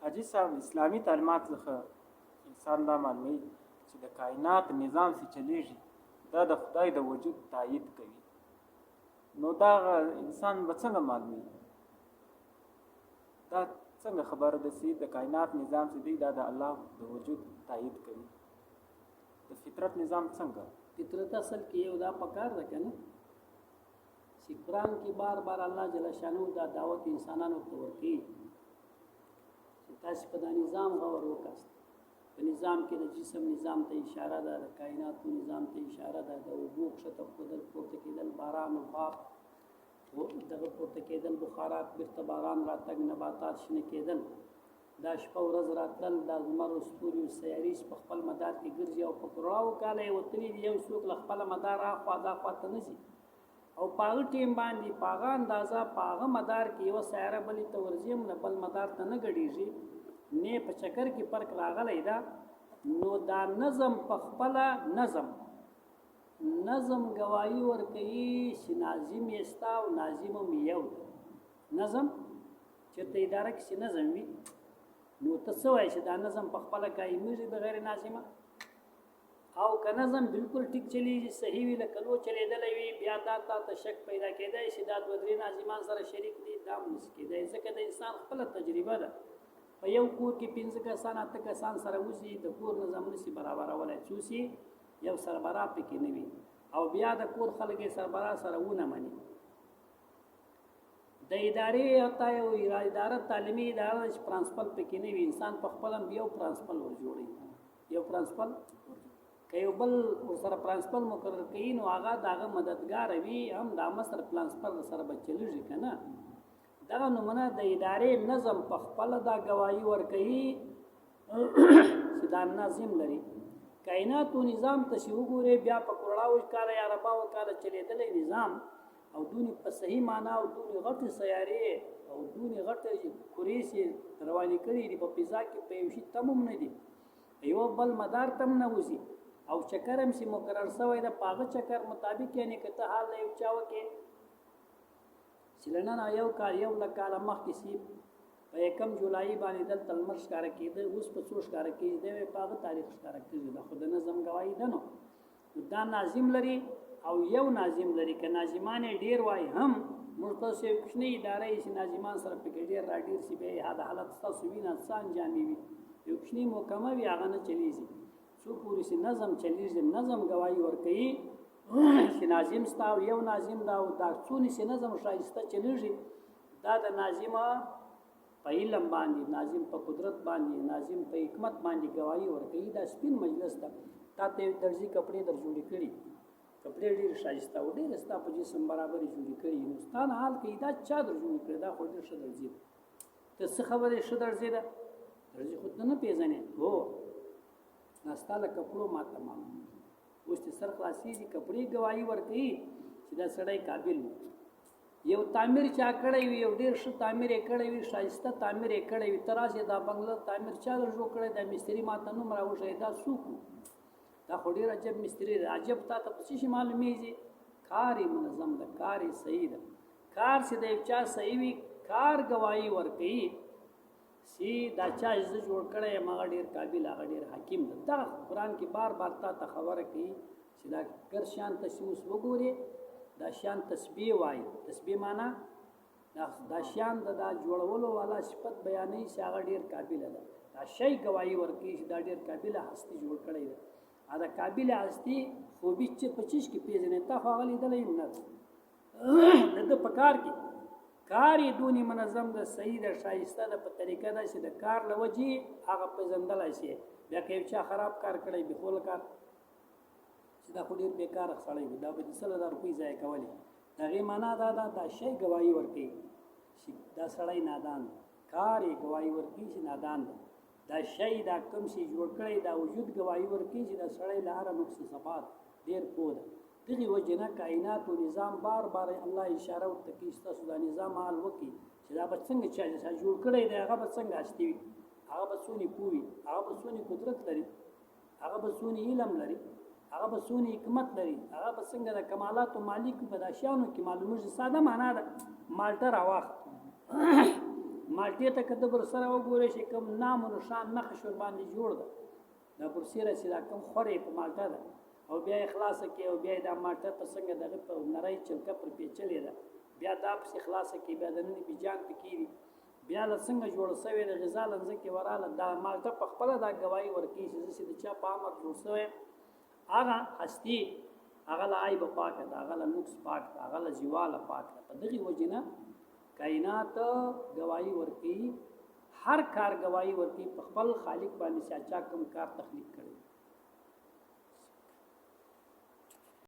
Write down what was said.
حاجی صاحب اسلامی تعلیمات څخه انسان دا معلوموي چې د کائنات نظام چې چلیږي دا د خدای د وجود تایید کوي. نو دا انسان به څنګه معلوموي؟ دا څنګه خبره ده چې د کائنات نظام چې دی دا د الله د وجود تایید کوي؟ د فطرت نظام څنګه؟ فطرت اصل کې یو دا پکار ده کنه چې قرآن کې بار بار الله جل شانو دا دعوت انسانانو ته ورکړي چې تاسو په دا نظام غور وکړئ. په نظام کې د جسم نظام ته اشاره ده، د کائناتو نظام ته اشاره ده، د اوبو ښکته کېدل پورته کېدل، باران او باب دغه پورته کېدل، بخارات بیرته باران راتګ، نباتات شنه کېدل، دا شپه ورځ راتلل، دا لمر او ستوري او سیارې په خپل مدار کې ګرځي او په کروڑاو کاله یې وتلي دي، یو څوک له خپل مدار اخوا دا خواته نه ځي او په هغه ټیم باندې په هغه اندازه په هغه مدار کې یوه سیاره بلې ته ورځي هم نه بل مدار ته نه ګډېږي، نه په چکر کې فرق راغلی ده. نو دا نظم په خپله نظم گواهی ورکوي چې ناظم یې ستا او ناظم هم یو ده. نظم چېرته اداره کې چې نظم وي نو ته څه وایې چې دا نظم په خپله قایمېږي بغیر ناظمه؟ او که نظم بالکل ټیک چلیږي صحیح وي لکه لو چلیدلی وي بیا دا تا ته شک پیدا کېدی چې دا دوه درې ناظمان سره شریک دي، دا هم نشي کېدی ځکه د انسان خپله تجربه ده. په یو کور کې 15 کسان 8 کسان سره اوسي، د کور نظم نشي برابرولی، څو سي یو سربراه پکې نه وي او بیا د کور خلک یې سربراه سره ونه مني. د ادارې حتی یو اداره تعلیمي اداره چې پرنسپل پکې نه وي، انسان په خپل هم یو پرنسپل ورجوړي، یو پرنسپل که یو بل ورسره پرنسپل مقرر کوي نو هغه د هغه مددګار وي، هم د هغه سره پرنسپل سره به چلیږي که نه. دغه نمونه د ادارې نظم په خپله دا ګواهي ورکوي چې دا نظم لري. کائناتو نظام ته چې وګورئ بیا په کروڑاو کاله یا ارباو کاله چلیدلی نظام او دونې په صحیح معنا او دونې غټې سیارې او دونې غټې کرې چې روانې کړي دي په فضا کې په یو شي تم هم نه دي، یو بل مدار تم نه وځي او چکر هم چې مقرر شوی ده په هغه چکر مطابق یعنې که ته حال یو چا وکړې چې له نن یو کال 1 کاله مخکې چې په 1 جولای باندې دلته لمر ښکاره کېده، اوس په څو ښکاره کېږي دی په هغه تاریخ ښکاره کېږي. دا خو د نظم ګواهي ده. نو دا ناظم لري او یو ناظم لري. که ناظمان یې ډېر وای هم موږ تاسو یو کوچنۍ اداره یې چې ناظمان سره پکې ډېر راډېر شي بیا یې دا حالت ستاسو وینه څه انجامې وي، یو کوچنۍ محکمه وي هغه نه چلیږي. څو پورې چې نظم چلیږي نظم ګواهي ورکوي چې ناظم ستا او یو ناظم دا او دا څونه چې نظم ښایسته چلیږي دا د ناظمه په علم باندې، ناظم په قدرت باندې، ناظم په حکمت باندې ګواهي ورکوي. دا سپین مجلس ده، تا ته یو درځي کپړې در جوړې کړي، کپړې ډېرې ښایسته او ډېرې ستا په جسم برابرې جوړې کړي، نو ستا نه حال کوي دا چا در جوړې کړي؟ دا خو ډېر ښه درځي ده. ته څه خبرې ښه درځي ده؟ درځي خو ته نه پېژنې. هو دا ستا له کپړو ما ته معلوم، اوس چې سر خلاصېږي کپړې ګواهي ورکوي چې دا سړی قابل وي. یو تعمیر چا کړی وي، یو ډېر ښه تعمیر یې کړی وي، ښایسته تعمیر یې کړی وي، ته راشې دا بنګله تعمیر چا در جوړ کړی؟ دا مستري ما ته نوم راوښیي، دا څوک و؟ دا خو ډېر عجب مستري دی. عجب تا ته په څه شي معلومېږي؟ کار یې منظم ده، کار یې صحیح ده. کار چې د یو چا صحیح وي کار ګواهي ورکوي چې دا چا زه جوړ کړی یم هغه ډېر قابل، هغه ډېر حکیم ده. دا قرآن کې بار بار تا ته خبره کوي چې دا ګر شیان ته چې اوس وګورې دا شیان تسبیح وایي. تسبیح معنا دا شیان د دا جوړولو والا صفت بیانوي چې هغه ډېر قابله ده. دا شی ګواهي ورکوي چې دا ډېر قابله هستي جوړ کړی ده. دا قابله هستي خوبي چې په چیش کې پېژنې تا خو هغه لیدلی نه ده. د ده په کار کې کار یې دونې منظم ده، صحیح ده، ښایسته ده، په طریقه ده چې د کار له وجې هغه پېژندلی شي. بیا که یو چا خراب کار کړی بېخوله کار چې دا خو ډېر بېکاره سړی وي، دا به د 100,000 روپۍ ضایع کولې، د هغې معنا دا ده دا شی ګواهي ورکوي چې دا سړی نادان ده. کار یې ګواهي ورکوي چې نادان ده. دا شی دا کوم شي جوړ کړی دا وجود ګواهي ورکوي چې دا سړی له هره نقص صفات ډېر پوه ده. دغې وجې نه کائناتو نظام بار بار الله اشاره ورته کوي چې تاسو دا نظام حال وکړي چې دا به څنګه چا جوړ کړی دی، هغه به څنګه هستي وي، هغه به څونې پوه وي، هغه به څونې قدرت لري، هغه به څونې علم لري، هغه به څونې حکمت لري، هغه به څنګه د کمالاتو مالک په دا شیانو کې معلومېږي. ساده معنا ده مالټه راواخ مالټې ته که ته بر سره وګورې چې کوم نام و نښان نقش ورباندې جوړ ده دا برسیره چې دا کوم خورې په مالټه ده او بیا یې خلاصه کړې او بیا یې دا مالټه په څنګه دغه په نری چلکه پر پیچلې ده بیا دا پسې خلاصه کړې بیا دننه بیجان پکې دي بیا له څنګه جوړ شوی د غذا لنځه کې وراله دا مالټه په خپله دا ګواهي ورکوي چې زه چې د چا په امر جوړ شوی هغه هستي هغه له عیبه پاکه ده هغه له نقص پاک ده هغه له زواله پاک ده په دغې وجې نه کائنات گواہی ورکی هر کار گواہی ورکی په خپل خالق باندې چې چا کوم کار تخلیق کړي